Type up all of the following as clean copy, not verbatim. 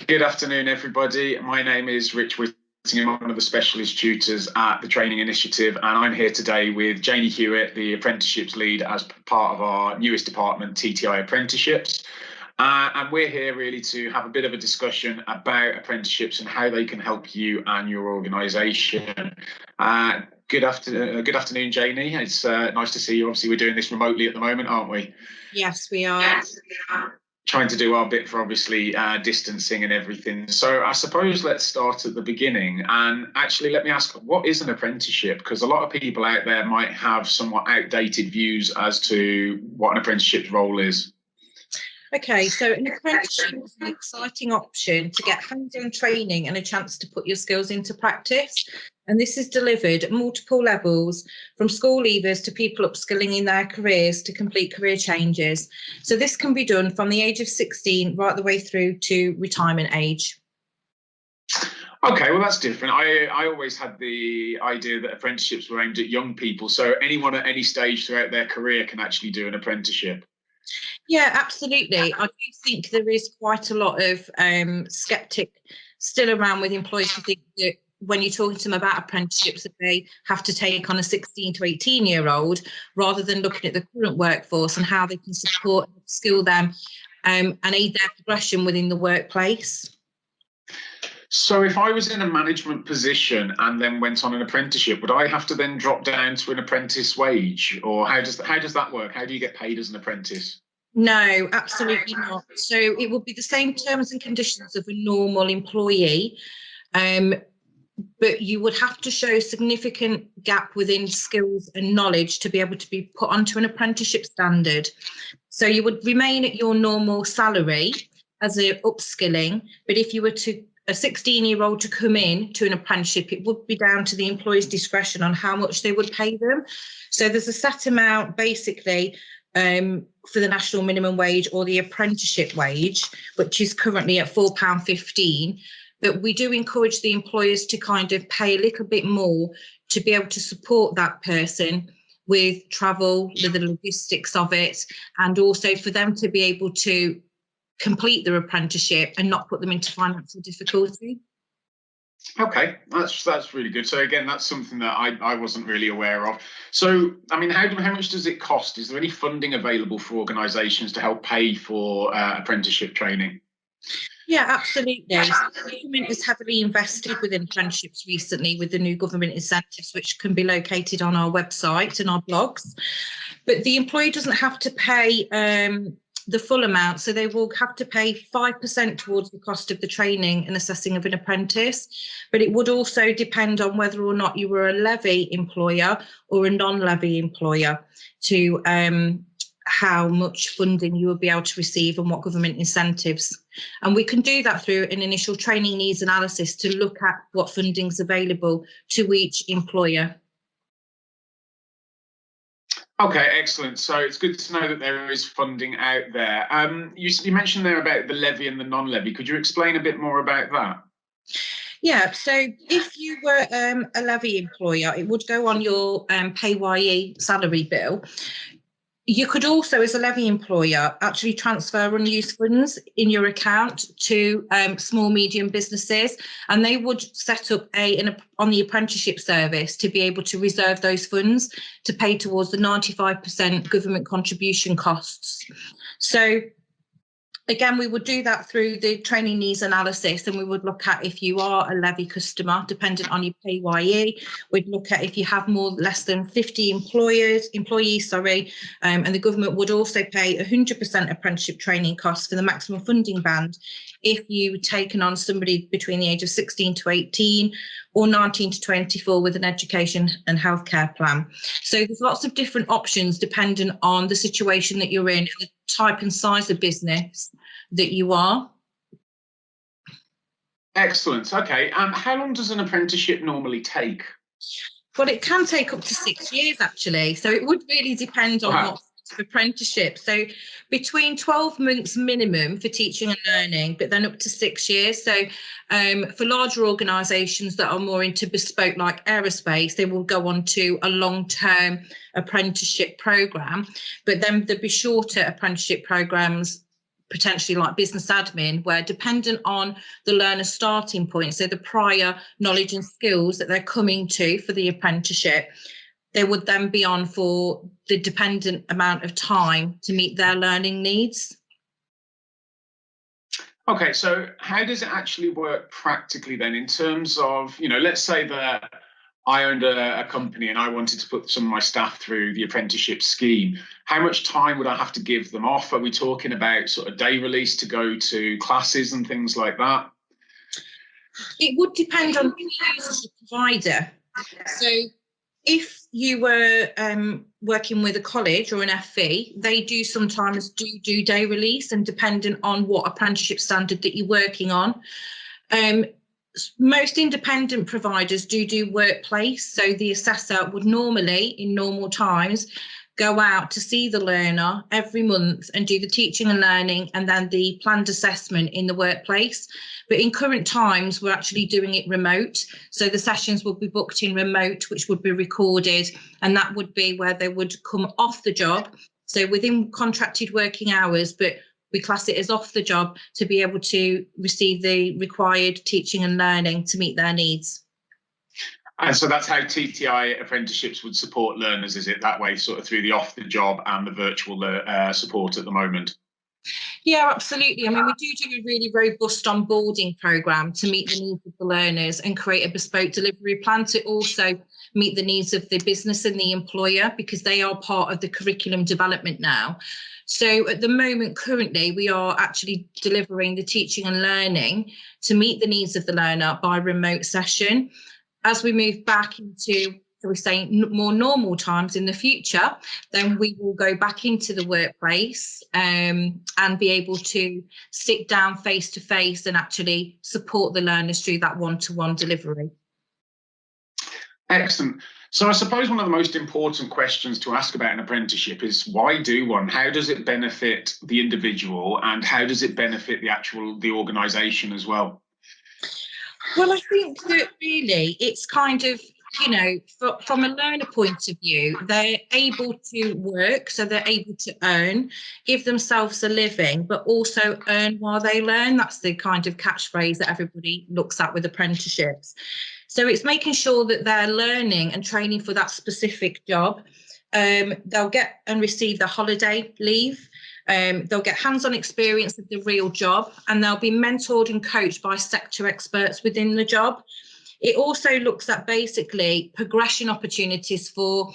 Good afternoon, everybody. My name is Rich Whittingham. I'm one of the specialist tutors at the Training Initiative, and I'm here today with Janie Hewitt, the Apprenticeships lead, as part of our newest department, TTI Apprenticeships. And we're here really to have a bit of a discussion about apprenticeships and how they can help you and your organisation. Good afternoon, Janie. It's nice to see you. Obviously, we're doing this remotely at the moment, aren't we? Yes, we are. Yes, we are. Trying to do our bit for obviously distancing and everything. So I suppose let's start at the beginning and actually let me ask, what is an apprenticeship? Because a lot of people out there might have somewhat outdated views as to what an apprenticeship's role is. Okay, so an apprenticeship is an exciting option to get hands-on training and a chance to put your skills into practice. And this is delivered at multiple levels, from school leavers to people upskilling in their careers to complete career changes. So this can be done from the age of 16 right the way through to retirement age. Okay, well, that's different. I always had the idea that apprenticeships were aimed at young people. So anyone at any stage throughout their career can actually do an apprenticeship. Yeah, absolutely. I do think there is quite a lot of skeptic still around with employers who think that when you're talking to them about apprenticeships that they have to take on a 16 to 18-year-old rather than looking at the current workforce and how they can support and skill them and aid their progression within the workplace. So if I was in a management position and then went on an apprenticeship, would I have to then drop down to an apprentice wage? Or how does that work? How do you get paid as an apprentice? No, absolutely not. So it will be the same terms and conditions of a normal employee, but you would have to show a significant gap within skills and knowledge to be able to be put onto an apprenticeship standard. So you would remain at your normal salary as an upskilling, but if you were to a 16-year-old to come in to an apprenticeship, it would be down to the employer's discretion on how much they would pay them. So there's a set amount basically for the national minimum wage or the apprenticeship wage, which is currently at £4.15. But we do encourage the employers to kind of pay a little bit more to be able to support that person with travel, with the logistics of it, and also for them to be able to complete their apprenticeship and not put them into financial difficulty. Okay, that's really good. So again, that's something that I wasn't really aware of. So, I mean, how much does it cost? Is there any funding available for organisations to help pay for apprenticeship training? Yeah, absolutely. The government has heavily invested within apprenticeships recently with the new government incentives, which can be located on our website and our blogs. But the employee doesn't have to pay the full amount, so they will have to pay 5% towards the cost of the training and assessing of an apprentice. But it would also depend on whether or not you were a levy employer or a non-levy employer to how much funding you will be able to receive and what government incentives. And we can do that through an initial training needs analysis to look at what funding is available to each employer. Okay, excellent. So it's good to know that there is funding out there. You mentioned there about the levy and the non-levy. Could you explain a bit more about that? Yeah, so if you were a levy employer, it would go on your PAYE salary bill. You could also, as a levy employer, actually transfer unused funds in your account to small, medium businesses, and they would set up on the apprenticeship service to be able to reserve those funds to pay towards the 95% government contribution costs. So again, we would do that through the training needs analysis, and we would look at if you are a levy customer, dependent on your PAYE. We'd look at if you have less than 50 employees, and the government would also pay 100% apprenticeship training costs for the maximum funding band if you've taken on somebody between the age of 16 to 18 or 19 to 24 with an education and healthcare plan. So there's lots of different options depending on the situation that you're in and the type and size of business that you are. Excellent. Okay. How long does an apprenticeship normally take? Well, it can take up to 6 years, actually. So it would really depend on what apprenticeship. So between 12 months minimum for teaching and learning, but then up to 6 years. So for larger organisations that are more into bespoke like aerospace, they will go on to a long-term apprenticeship programme, but then there'd be shorter apprenticeship programmes potentially like business admin, where dependent on the learner's starting point, so the prior knowledge and skills that they're coming to for the apprenticeship, they would then be on for the dependent amount of time to meet their learning needs. Okay, so how does it actually work practically then in terms of, let's say that I owned a company and I wanted to put some of my staff through the apprenticeship scheme. How much time would I have to give them off? Are we talking about sort of day release to go to classes and things like that? It would depend on who uses the provider. So if you were working with a college or an FE, they do sometimes do day release, and dependent on what apprenticeship standard that you're working on. Most independent providers do workplace, so the assessor would normally, in normal times, go out to see the learner every month and do the teaching and learning and then the planned assessment in the workplace. But in current times, we're actually doing it remote. So the sessions will be booked in remote, which would be recorded, and that would be where they would come off the job. So within contracted working hours, but we class it as off the job to be able to receive the required teaching and learning to meet their needs. And so that's how TTI apprenticeships would support learners, is it that way, sort of through the off the job and the virtual support at the moment? Yeah, absolutely. I mean, we do a really robust onboarding programme to meet the needs of the learners and create a bespoke delivery plan to also meet the needs of the business and the employer, because they are part of the curriculum development now. So at the moment, currently, we are actually delivering the teaching and learning to meet the needs of the learner by remote session. As we move back into, so we're saying, more normal times in the future, then we will go back into the workplace and be able to sit down face to face and actually support the learners through that one-to-one delivery. Excellent. So I suppose one of the most important questions to ask about an apprenticeship is, why do one? How does it benefit the individual, and how does it benefit the organisation as well? Well, I think that really it's kind of, from a learner point of view, they're able to work, so they're able to earn, give themselves a living, but also earn while they learn. That's the kind of catchphrase that everybody looks at with apprenticeships. So it's making sure that they're learning and training for that specific job. They'll get and receive the holiday leave. They'll get hands-on experience of the real job, and they'll be mentored and coached by sector experts within the job. It also looks at basically progression opportunities for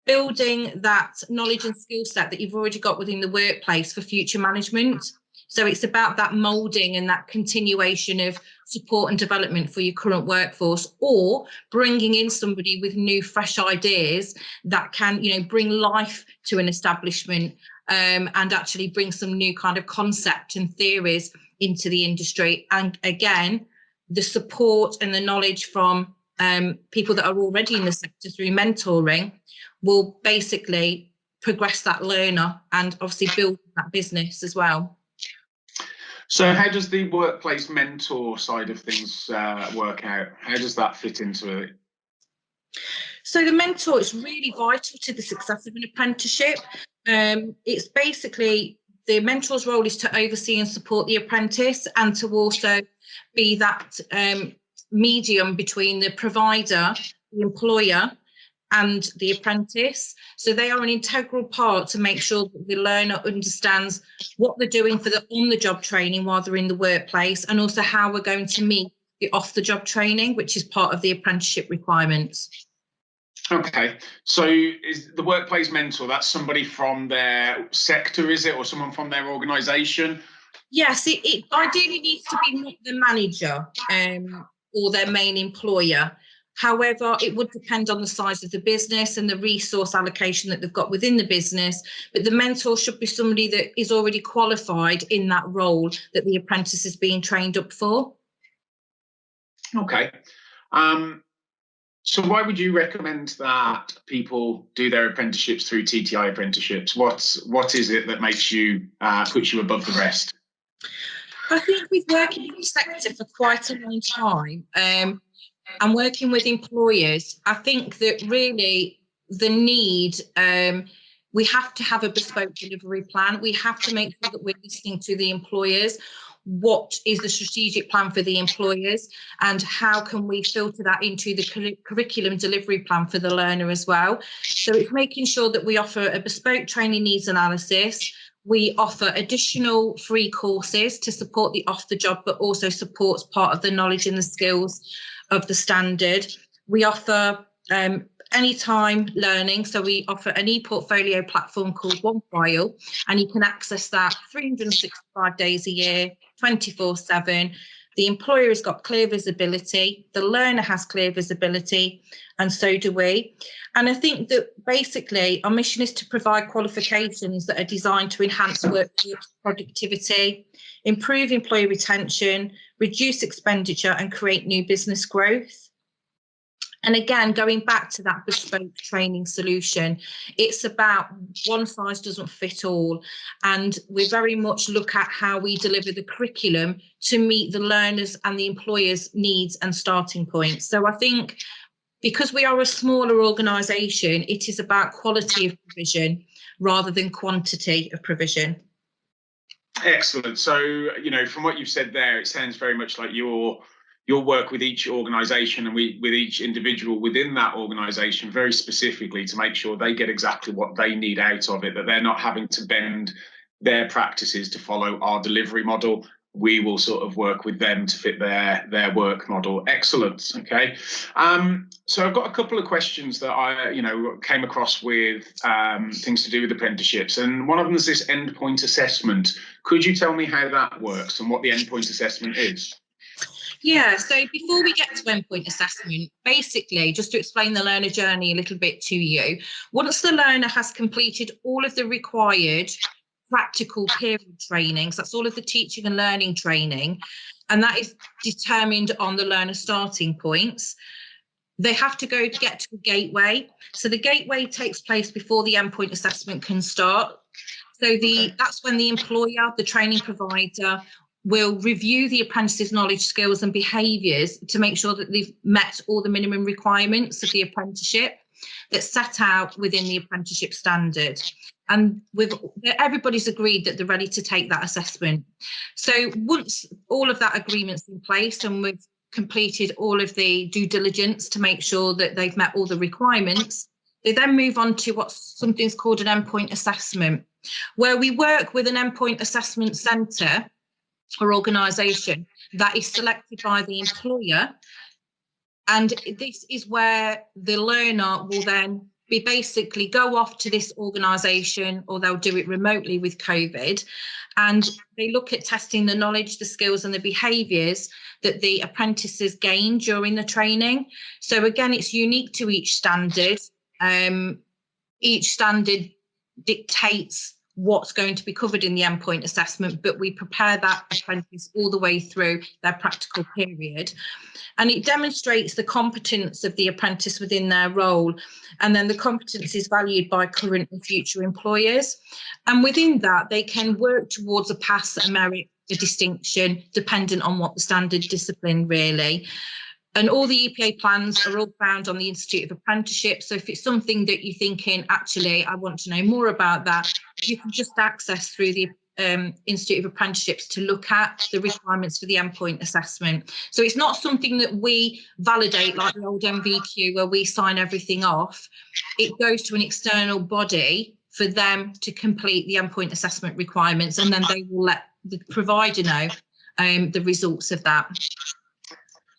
building that knowledge and skill set that you've already got within the workplace for future management. So it's about that moulding and that continuation of support and development for your current workforce, or bringing in somebody with new, fresh ideas that can, bring life to an establishment and actually bring some new kind of concept and theories into the industry. And again, the support and the knowledge from people that are already in the sector through mentoring will basically progress that learner and obviously build that business as well. So how does the workplace mentor side of things work out? How does that fit into it? So the mentor is really vital to the success of an apprenticeship. It's basically, the mentor's role is to oversee and support the apprentice, and to also be that medium between the provider, the employer, and the apprentice. So they are an integral part to make sure that the learner understands what they're doing for the on-the-job training while they're in the workplace, and also how we're going to meet the off-the-job training, which is part of the apprenticeship requirements. Okay, so is the workplace mentor, that's somebody from their sector, is it, or someone from their organisation? Yes, it ideally needs to be not the manager or their main employer. However, it would depend on the size of the business and the resource allocation that they've got within the business. But the mentor should be somebody that is already qualified in that role that the apprentice is being trained up for. Okay. So why would you recommend that people do their apprenticeships through TTI apprenticeships? What is it that makes you puts you above the rest? I think with working in the sector for quite a long time and working with employers, I think that really the need we have to have a bespoke delivery plan. We have to make sure that we're listening to the employers. What is the strategic plan for the employers, and how can we filter that into the curriculum delivery plan for the learner as well? So it's making sure that we offer a bespoke training needs analysis. We offer additional free courses to support the off-the-job, but also supports part of the knowledge and the skills of the standard. We offer anytime learning. So we offer an e-portfolio platform called One File, and you can access that 365 days a year, 24/7. The employer has got clear visibility, the learner has clear visibility, and so do we. And I think that basically our mission is to provide qualifications that are designed to enhance workforce productivity, improve employee retention, reduce expenditure, and create new business growth. And again, going back to that bespoke training solution, it's about one size doesn't fit all. And we very much look at how we deliver the curriculum to meet the learners and the employers' needs and starting points. So I think because we are a smaller organisation, it is about quality of provision rather than quantity of provision. Excellent. So, you know, from what you've said there, it sounds very much like your work with each organisation and with each individual within that organisation very specifically to make sure they get exactly what they need out of it, that they're not having to bend their practices to follow our delivery model. We will sort of work with them to fit their work model. Excellent. Okay. So I've got a couple of questions that I, came across with things to do with apprenticeships, and one of them is this endpoint assessment. Could you tell me how that works and what the endpoint assessment is? Yeah, so before we get to endpoint assessment, basically, just to explain the learner journey a little bit to you, once the learner has completed all of the required practical period trainings, that's all of the teaching and learning training, and that is determined on the learner starting points, they have to get to a gateway. So the gateway takes place before the endpoint assessment can start. So that's when the employer, the training provider, will review the apprentice's knowledge, skills and behaviours to make sure that they've met all the minimum requirements of the apprenticeship that's set out within the apprenticeship standard. And everybody's agreed that they're ready to take that assessment. So once all of that agreement's in place and we've completed all of the due diligence to make sure that they've met all the requirements, they then move on to what's something's called an endpoint assessment, where we work with an endpoint assessment centre or organisation that is selected by the employer. And this is where the learner will then basically go off to this organisation, or they'll do it remotely with COVID, and they look at testing the knowledge, the skills and the behaviours that the apprentices gain during the training. So again, it's unique to each standard. Each standard dictates what's going to be covered in the endpoint assessment, but we prepare that apprentice all the way through their practical period. And it demonstrates the competence of the apprentice within their role. And then the competence is valued by current and future employers. And within that, they can work towards a pass, a merit, a distinction, dependent on what the standard discipline really. And all the EPA plans are all found on the Institute of Apprenticeship. So if it's something that you're thinking, actually, I want to know more about that, you can just access through the Institute of Apprenticeships to look at the requirements for the endpoint assessment. So it's not something that we validate like the old MVQ where we sign everything off. It goes to an external body for them to complete the endpoint assessment requirements, and then they will let the provider know the results of that.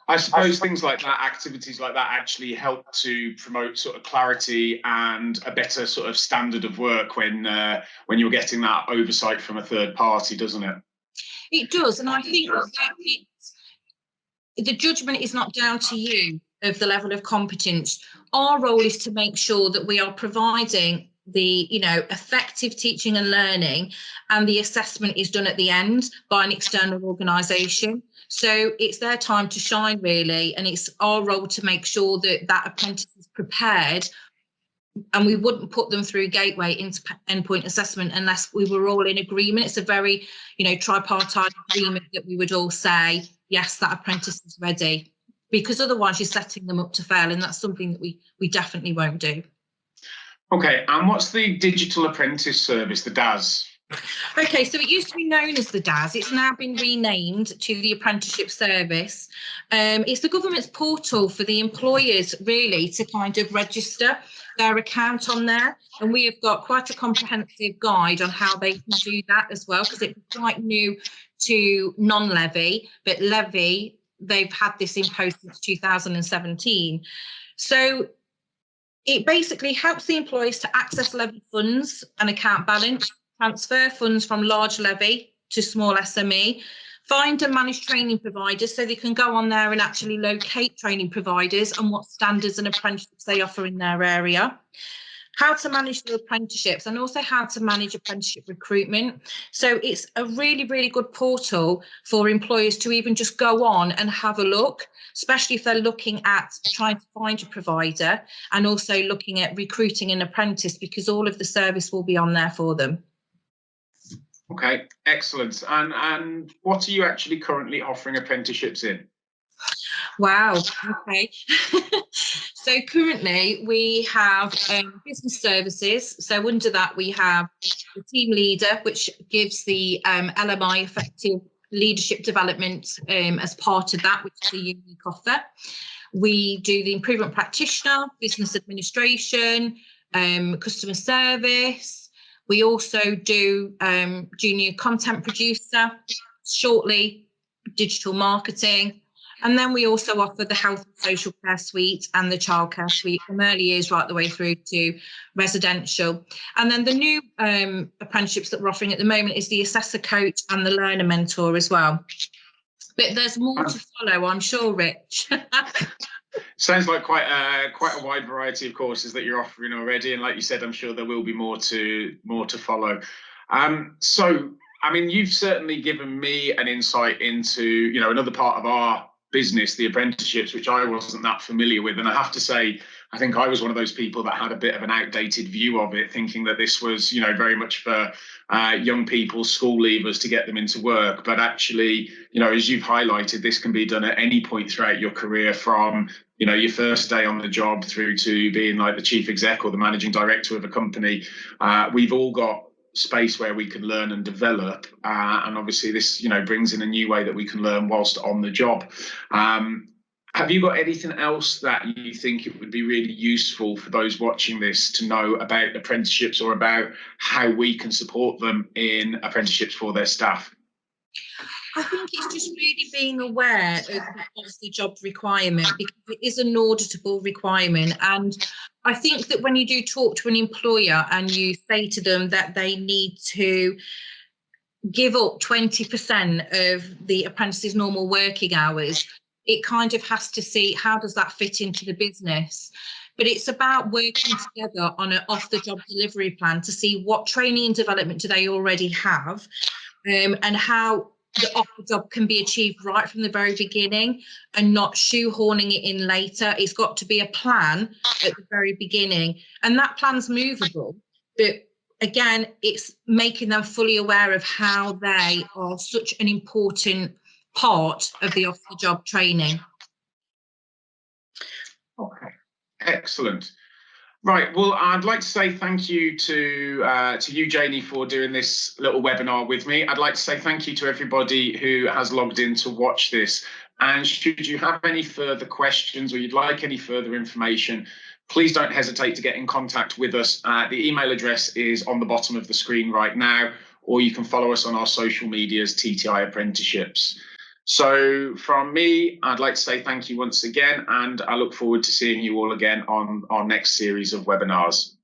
I suppose things like that, activities like that, actually help to promote sort of clarity and a better sort of standard of work when you're getting that oversight from a third party, doesn't it? It does, and I think that the judgment is not down to you of the level of competence. Our role is to make sure that we are providing the effective teaching and learning, and the assessment is done at the end by an external organisation. So it's their time to shine, really, and it's our role to make sure that that apprentice is prepared, and we wouldn't put them through gateway into endpoint assessment unless we were all in agreement. It's a very, tripartite agreement that we would all say, yes, that apprentice is ready, because otherwise you're setting them up to fail, and that's something that we definitely won't do. Okay, and what's the Digital Apprentice Service, the DAS? Okay, so it used to be known as the DAS. It's now been renamed to the Apprenticeship Service. It's the government's portal for the employers, really, to kind of register their account on there. And we have got quite a comprehensive guide on how they can do that as well, because it's quite new to non-levy, but levy, they've had this in post since 2017. So it basically helps the employers to access levy funds and account balance, transfer funds from large levy to small SME, find and manage training providers so they can go on there and actually locate training providers and what standards and apprenticeships they offer in their area, how to manage the apprenticeships, and also how to manage apprenticeship recruitment. So it's a really, really good portal for employers to even just go on and have a look, especially if they're looking at trying to find a provider and also looking at recruiting an apprentice, because all of the service will be on there for them. Okay, excellent. And what are you actually currently offering apprenticeships in? Wow, okay. So currently we have business services. So under that we have the team leader, which gives the LMI effective leadership development as part of that, which is a unique offer. We do the improvement practitioner, business administration, customer service. We also do junior content producer, shortly digital marketing. And then we also offer the health and social care suite and the childcare suite from early years right the way through to residential. And then the new apprenticeships that we're offering at the moment is the assessor coach and the learner mentor as well. But there's more to follow, I'm sure, Rich. Sounds like quite a wide variety of courses that you're offering already, and like you said, I'm sure there will be more to follow. So, I mean, you've certainly given me an insight into, another part of our business, the apprenticeships, which I wasn't that familiar with, and I have to say, I think I was one of those people that had a bit of an outdated view of it, thinking that this was, very much for young people, school leavers, to get them into work. But actually, as you've highlighted, this can be done at any point throughout your career, from your first day on the job through to being like the chief exec or the managing director of a company. We've all got space where we can learn and develop, and obviously this brings in a new way that we can learn whilst on the job. Have you got anything else that you think it would be really useful for those watching this to know about apprenticeships, or about how we can support them in apprenticeships for their staff? I think it's just really being aware of the job requirement, because it is an auditable requirement. And I think that when you do talk to an employer and you say to them that they need to give up 20% of the apprentice's normal working hours, it kind of has to see how does that fit into the business. But it's about working together on an off-the-job delivery plan to see what training and development do they already have, and how the off-the-job can be achieved right from the very beginning and not shoehorning it in later. It's got to be a plan at the very beginning, and that plan's movable. But again, it's making them fully aware of how they are such an important part of the off-the-job training. Okay, excellent. Right, well, I'd like to say thank you to you, Janie, for doing this little webinar with me. I'd like to say thank you to everybody who has logged in to watch this. And should you have any further questions, or you'd like any further information, please don't hesitate to get in contact with us. The email address is on the bottom of the screen right now, or you can follow us on our social medias, TTI Apprenticeships. So from me, I'd like to say thank you once again, and I look forward to seeing you all again on our next series of webinars.